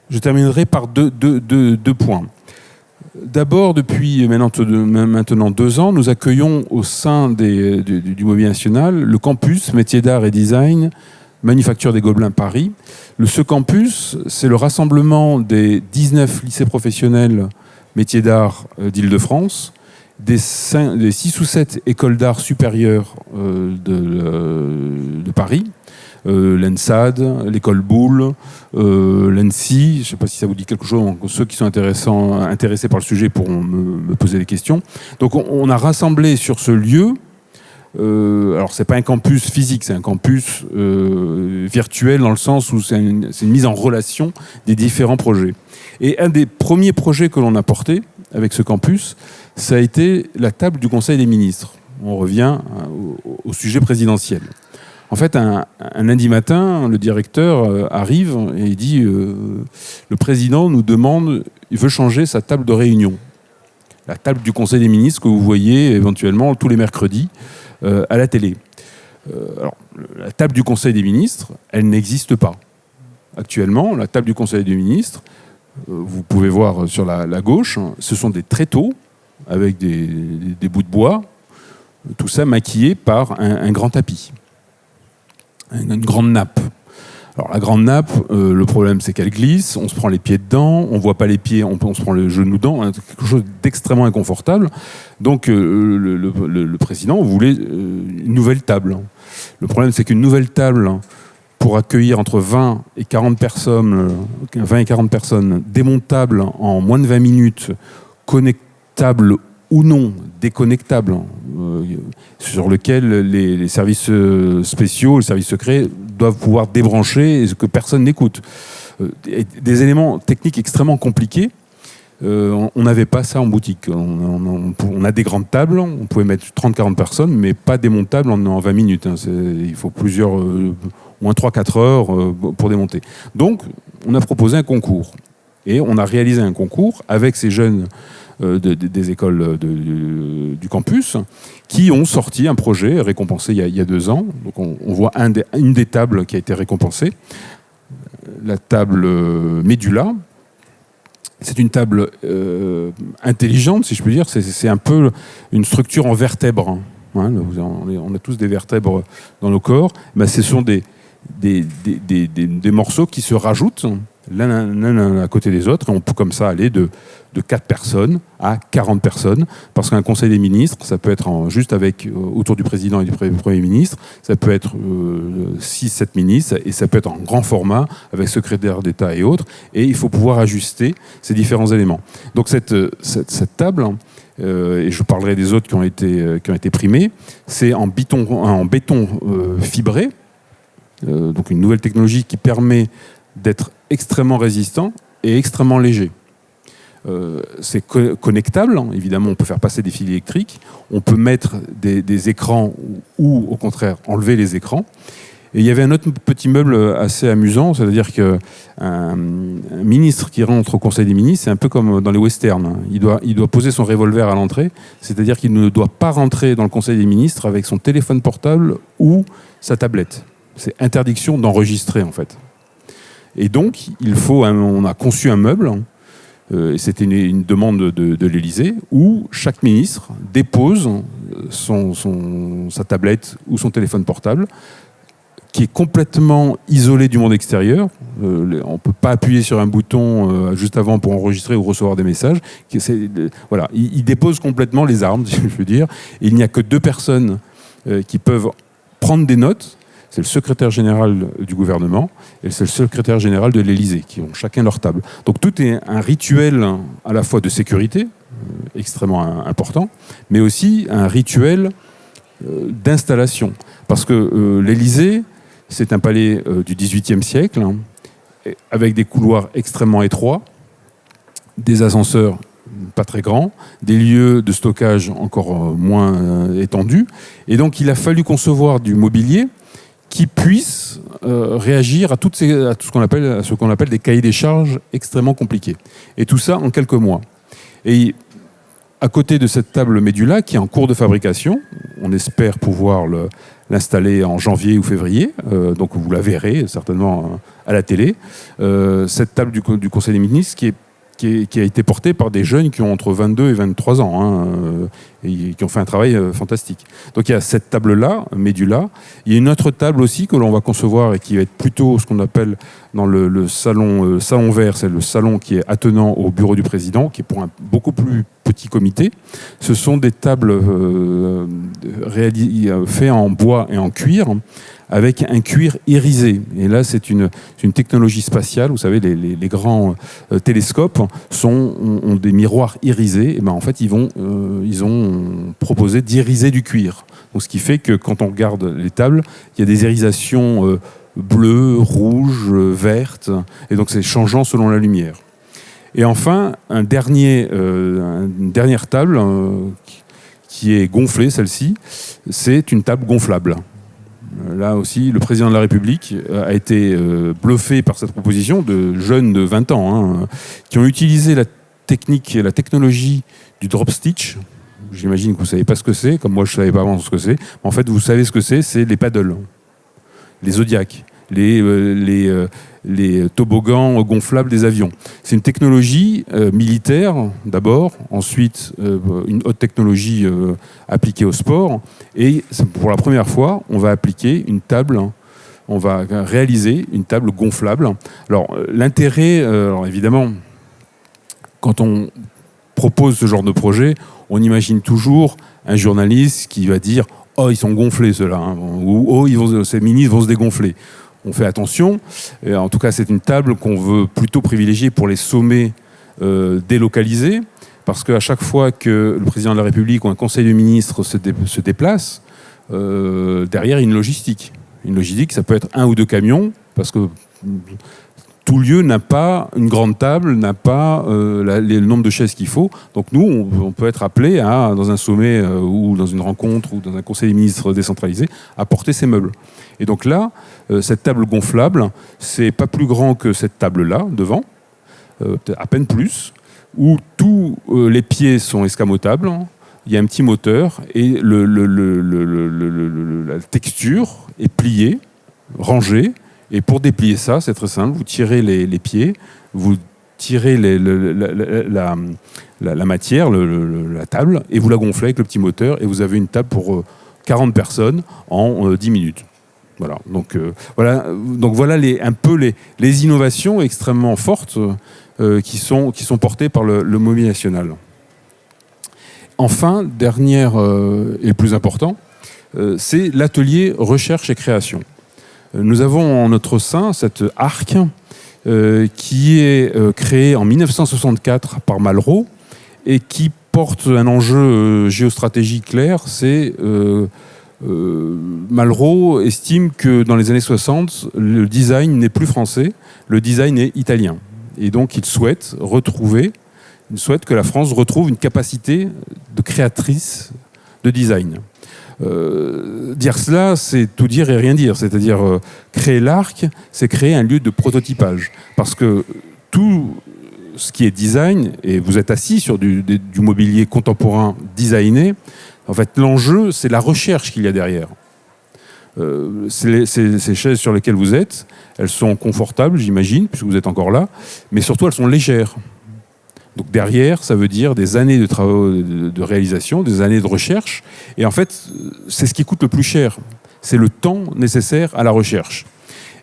S1: je terminerai par deux points. D'abord, depuis maintenant 2 ans, nous accueillons au sein du Mobilier National le campus métiers d'art et design Manufacture des Gobelins Paris. Ce campus, c'est le rassemblement des 19 lycées professionnels métiers d'art d'Île-de-France, des 6 ou 7 écoles d'art supérieures de Paris, l'ENSAD, l'école Boulle, l'ENSI, je ne sais pas si ça vous dit quelque chose, ceux qui sont intéressés par le sujet pourront me poser des questions. Donc on a rassemblé sur ce lieu, alors c'est pas un campus physique, c'est un campus virtuel dans le sens où c'est une mise en relation des différents projets. Et un des premiers projets que l'on a porté avec ce campus, ça a été la table du Conseil des ministres. On revient au sujet présidentiel. En fait, un lundi matin, le directeur arrive et il dit le président nous demande, il veut changer sa table de réunion. La table du Conseil des ministres que vous voyez éventuellement tous les mercredis à la télé. Alors, la table du Conseil des ministres, elle n'existe pas. Actuellement, la table du Conseil des ministres, vous pouvez voir sur la gauche, ce sont des tréteaux avec des bouts de bois, tout ça maquillé par un grand tapis, une grande nappe. Alors la grande nappe, le problème c'est qu'elle glisse, on se prend les pieds dedans, on voit pas les pieds, on se prend le genou dedans, hein, quelque chose d'extrêmement inconfortable. Donc le président voulait une nouvelle table. Le problème c'est qu'une nouvelle table pour accueillir entre 20 et 40 personnes, démontable en moins de 20 minutes, connectable ou non, déconnectable, sur lequel les services spéciaux, les services secrets doivent pouvoir débrancher et que personne n'écoute. Des éléments techniques extrêmement compliqués. On n'avait pas ça en boutique. On a des grandes tables, on pouvait mettre 30-40 personnes, mais pas démontables en 20 minutes. Hein. Il faut plusieurs, au moins 3-4 heures pour démonter. Donc, on a proposé un concours. Et on a réalisé un concours avec ces jeunes des écoles du campus qui ont sorti un projet récompensé il y a 2 ans. Donc on voit une des tables qui a été récompensée, la table Médula. C'est une table intelligente, si je peux dire. C'est un peu une structure en vertèbres. Hein, on a tous des vertèbres dans nos corps. Ben, ce sont des morceaux qui se rajoutent l'un à côté des autres, et on peut comme ça aller de 4 personnes à 40 personnes, parce qu'un conseil des ministres, ça peut être juste autour du président et du Premier ministre, ça peut être 6-7 ministres, et ça peut être en grand format, avec secrétaire d'État et autres, et il faut pouvoir ajuster ces différents éléments. Donc cette table, et je parlerai des autres qui ont été primés, c'est en béton fibré, donc une nouvelle technologie qui permet d'être extrêmement résistant et extrêmement léger. C'est connectable, hein. Évidemment, on peut faire passer des fils électriques, on peut mettre des écrans ou au contraire enlever les écrans. Et il y avait un autre petit meuble assez amusant, c'est-à-dire qu'un ministre qui rentre au Conseil des ministres, c'est un peu comme dans les westerns, hein. Il doit poser son revolver à l'entrée, c'est-à-dire qu'il ne doit pas rentrer dans le Conseil des ministres avec son téléphone portable ou sa tablette. C'est interdiction d'enregistrer, en fait. Et donc, on a conçu un meuble, et c'était une demande de l'Élysée, où chaque ministre dépose sa tablette ou son téléphone portable, qui est complètement isolé du monde extérieur. On ne peut pas appuyer sur un bouton juste avant pour enregistrer ou recevoir des messages. Voilà, il dépose complètement les armes, si je veux dire. Et il n'y a que 2 personnes qui peuvent prendre des notes. C'est le secrétaire général du gouvernement et c'est le secrétaire général de l'Élysée, qui ont chacun leur table. Donc tout est un rituel à la fois de sécurité, extrêmement important, mais aussi un rituel d'installation. Parce que l'Élysée, c'est un palais du XVIIIe siècle, hein, avec des couloirs extrêmement étroits, des ascenseurs pas très grands, des lieux de stockage encore moins étendus. Et donc il a fallu concevoir du mobilier qui puisse réagir à ce qu'on appelle des cahiers des charges extrêmement compliqués. Et tout ça en quelques mois. Et à côté de cette table Médula, qui est en cours de fabrication, on espère pouvoir l'installer en janvier ou février, donc vous la verrez certainement à la télé, cette table du Conseil des ministres qui a été portée par des jeunes qui ont entre 22 et 23 ans, hein, et qui ont fait un travail fantastique. Donc il y a cette table-là, Médula. Il y a une autre table aussi que l'on va concevoir et qui va être plutôt ce qu'on appelle dans le salon vert, c'est le salon qui est attenant au bureau du président, qui est pour un beaucoup plus petit comité. Ce sont des tables faites en bois et en cuir, avec un cuir irisé. Et là, c'est une technologie spatiale. Vous savez, les grands télescopes ont des miroirs irisés. Et ben, en fait, ils ont proposé d'iriser du cuir. Donc, ce qui fait que quand on regarde les tables, il y a des irisations bleues, rouges, vertes. Et donc, c'est changeant selon la lumière. Et enfin, une dernière table qui est gonflée, celle-ci, c'est une table gonflable. Là aussi, le président de la République a été bluffé par cette proposition de jeunes de 20 ans, hein, qui ont utilisé la technologie du drop stitch. J'imagine que vous ne savez pas ce que c'est, comme moi je ne savais pas avant ce que c'est. En fait, vous savez ce que c'est les paddles, les Zodiacs. les toboggans gonflables des avions. C'est une technologie militaire d'abord, ensuite une haute technologie appliquée au sport, et pour la première fois, on va appliquer une table, on va réaliser une table gonflable. Alors l'intérêt, alors évidemment, quand on propose ce genre de projet, on imagine toujours un journaliste qui va dire « Oh, ils sont gonflés ceux-là hein, » ou « Oh, ces ministres vont se dégonfler ». On fait attention. Et en tout cas, c'est une table qu'on veut plutôt privilégier pour les sommets délocalisés, parce qu'à chaque fois que le président de la République ou un conseil de ministres se déplace, derrière, il y a une logistique. Une logistique, ça peut être 1 ou 2 camions, parce que tout lieu n'a pas une grande table, n'a pas le nombre de chaises qu'il faut. Donc nous, on peut être appelé dans un sommet ou dans une rencontre ou dans un conseil des ministres décentralisé, à porter ces meubles. Et donc là, cette table gonflable, c'est pas plus grand que cette table-là, devant, à peine plus, où tous les pieds sont escamotables. Il y a un petit moteur et la texture est pliée, rangée. Et pour déplier ça, c'est très simple. Vous tirez les pieds, vous tirez la matière, la table, et vous la gonflez avec le petit moteur, et vous avez une table pour 40 personnes en 10 minutes. Voilà. Donc voilà un peu les innovations extrêmement fortes qui sont portées par le Mobilier National. Enfin, dernière et le plus important, c'est l'atelier recherche et création. Nous avons en notre sein cette ARC qui est créée en 1964 par Malraux et qui porte un enjeu géostratégique clair. C'est Malraux estime que dans les années 60, le design n'est plus français, le design est italien. Et donc il souhaite que la France retrouve une capacité de créatrice de design. Dire cela, c'est tout dire et rien dire. C'est-à-dire, créer l'ARC, c'est créer un lieu de prototypage. Parce que tout ce qui est design, et vous êtes assis sur du mobilier contemporain designé, en fait, l'enjeu, c'est la recherche qu'il y a derrière. Ces chaises sur lesquelles vous êtes, elles sont confortables, j'imagine, puisque vous êtes encore là, mais surtout, elles sont légères. Donc derrière, ça veut dire des années de travaux de réalisation, des années de recherche. Et en fait, c'est ce qui coûte le plus cher. C'est le temps nécessaire à la recherche.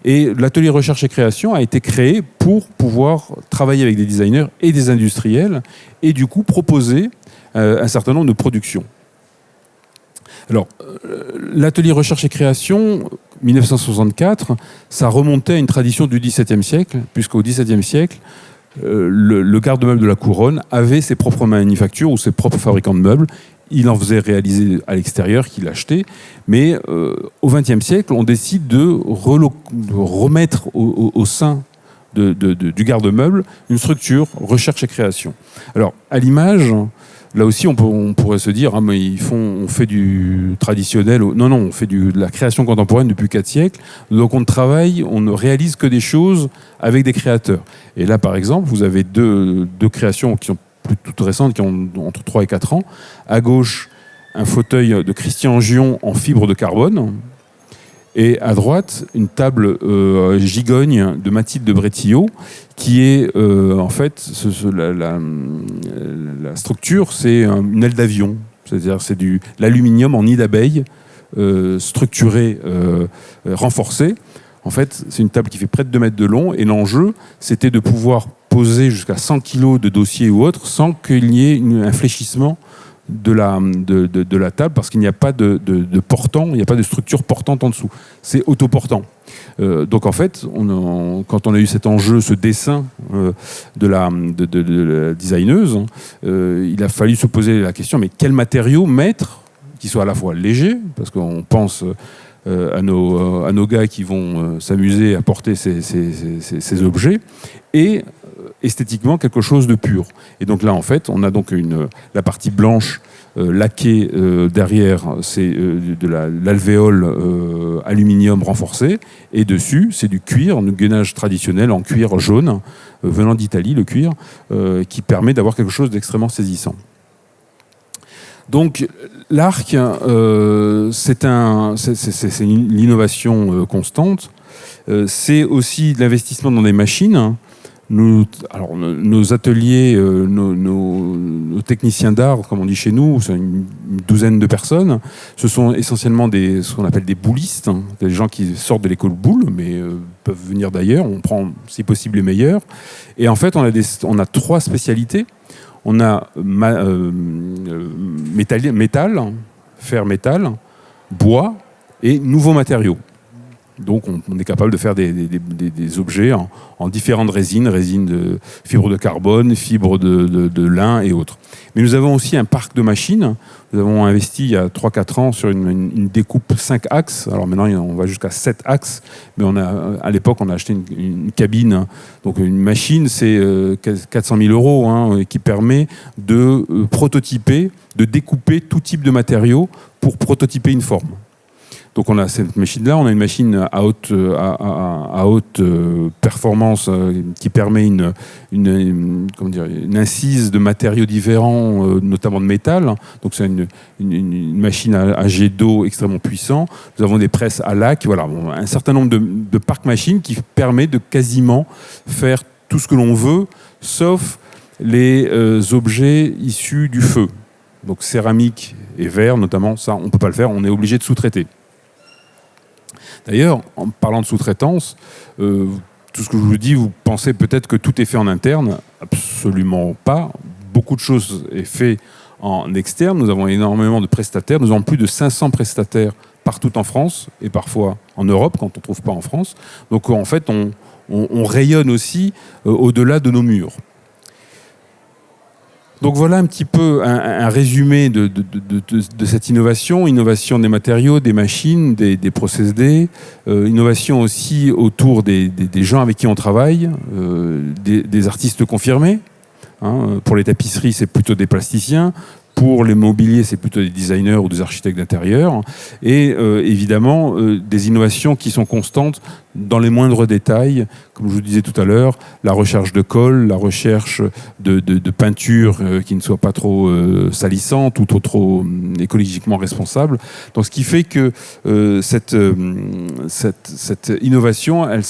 S1: Et l'atelier recherche et création a été créé pour pouvoir travailler avec des designers et des industriels et du coup proposer un certain nombre de productions. Alors, l'atelier recherche et création, 1964, ça remontait à une tradition du XVIIe siècle, puisqu'au XVIIe siècle, le garde-meuble de la couronne avait ses propres manufactures ou ses propres fabricants de meubles. Il en faisait réaliser à l'extérieur, qu'il achetait. Mais au XXe siècle, on décide de remettre au sein du garde-meuble une structure recherche et création. Alors, à l'image, là aussi, on pourrait se dire, mais on fait du traditionnel. Non, on fait de la création contemporaine depuis 4 siècles. Donc on travaille, on ne réalise que des choses avec des créateurs. Et là, par exemple, vous avez deux créations qui sont toutes récentes, qui ont entre 3 et 4 ans. À gauche, un fauteuil de Christian Gion en fibre de carbone. Et à droite, une table gigogne de Mathilde de Bretillot, qui est en fait la structure, c'est une aile d'avion, c'est-à-dire c'est l'aluminium en nid d'abeille structuré, renforcé. En fait, c'est une table qui fait près de 2 mètres de long, et l'enjeu, c'était de pouvoir poser jusqu'à 100 kg de dossiers ou autres sans qu'il y ait un fléchissement de la table, parce qu'il n'y a pas de portant, il n'y a pas de structure portante en dessous. C'est autoportant. Donc en fait, quand on a eu cet enjeu, ce dessin de la designeuse, il a fallu se poser la question, mais quel matériau mettre qui soit à la fois léger, parce qu'on pense à nos gars qui vont s'amuser à porter ces objets, et esthétiquement quelque chose de pur. Et donc là, en fait, on a donc la partie blanche laquée derrière, c'est de l'alvéole aluminium renforcé, et dessus, c'est du cuir, un gainage traditionnel en cuir jaune, venant d'Italie, le cuir, qui permet d'avoir quelque chose d'extrêmement saisissant. Donc l'arc, c'est l'innovation constante. C'est aussi de l'investissement dans des machines. Nos ateliers, nos techniciens d'art, comme on dit chez nous, c'est une douzaine de personnes. Ce sont essentiellement ce qu'on appelle des boulistes, hein, des gens qui sortent de l'école boule, mais peuvent venir d'ailleurs. On prend, si possible, les meilleurs. Et en fait, on a 3 spécialités. On a métal, fer-métal, bois et nouveaux matériaux. Donc on est capable de faire des objets en différentes résines de fibres de carbone, fibres de lin et autres. Mais nous avons aussi un parc de machines. Nous avons investi il y a 3-4 ans sur une découpe 5 axes. Alors maintenant on va jusqu'à 7 axes, mais à l'époque on a acheté une cabine. Donc une machine c'est 400 000 €, hein, qui permet de prototyper, de découper tout type de matériaux pour prototyper une forme. Donc on a cette machine-là, on a une machine à haute performance qui permet une incise de matériaux différents, notamment de métal. Donc c'est une machine à jet d'eau extrêmement puissant. Nous avons des presses à laque, voilà, un certain nombre de parcs machines qui permet de quasiment faire tout ce que l'on veut, sauf les objets issus du feu. Donc céramique et verre notamment, ça on ne peut pas le faire, on est obligé de sous-traiter. D'ailleurs, en parlant de sous-traitance, tout ce que je vous dis, vous pensez peut-être que tout est fait en interne. Absolument pas. Beaucoup de choses est fait en externe. Nous avons énormément de prestataires. Nous avons plus de 500 prestataires partout en France et parfois en Europe quand on ne trouve pas en France. Donc en fait, on rayonne aussi au-delà de nos murs. Donc voilà un petit peu un résumé de cette innovation des matériaux, des machines, des procédés, innovation aussi autour des gens avec qui on travaille, des artistes confirmés. Hein. Pour les tapisseries, c'est plutôt des plasticiens. Pour les mobiliers, c'est plutôt des designers ou des architectes d'intérieur. Et évidemment, des innovations qui sont constantes dans les moindres détails. Comme je vous disais tout à l'heure, la recherche de colle, la recherche de peinture qui ne soit pas trop salissante ou trop écologiquement responsable. Donc, ce qui fait que cette innovation, elle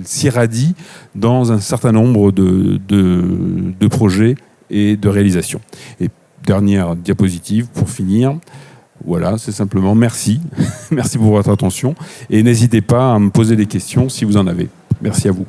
S1: s'irradie dans un certain nombre de projets et de réalisations. Et dernière diapositive pour finir. Voilà, c'est simplement merci. Merci pour votre attention. Et n'hésitez pas à me poser des questions si vous en avez. Merci à vous.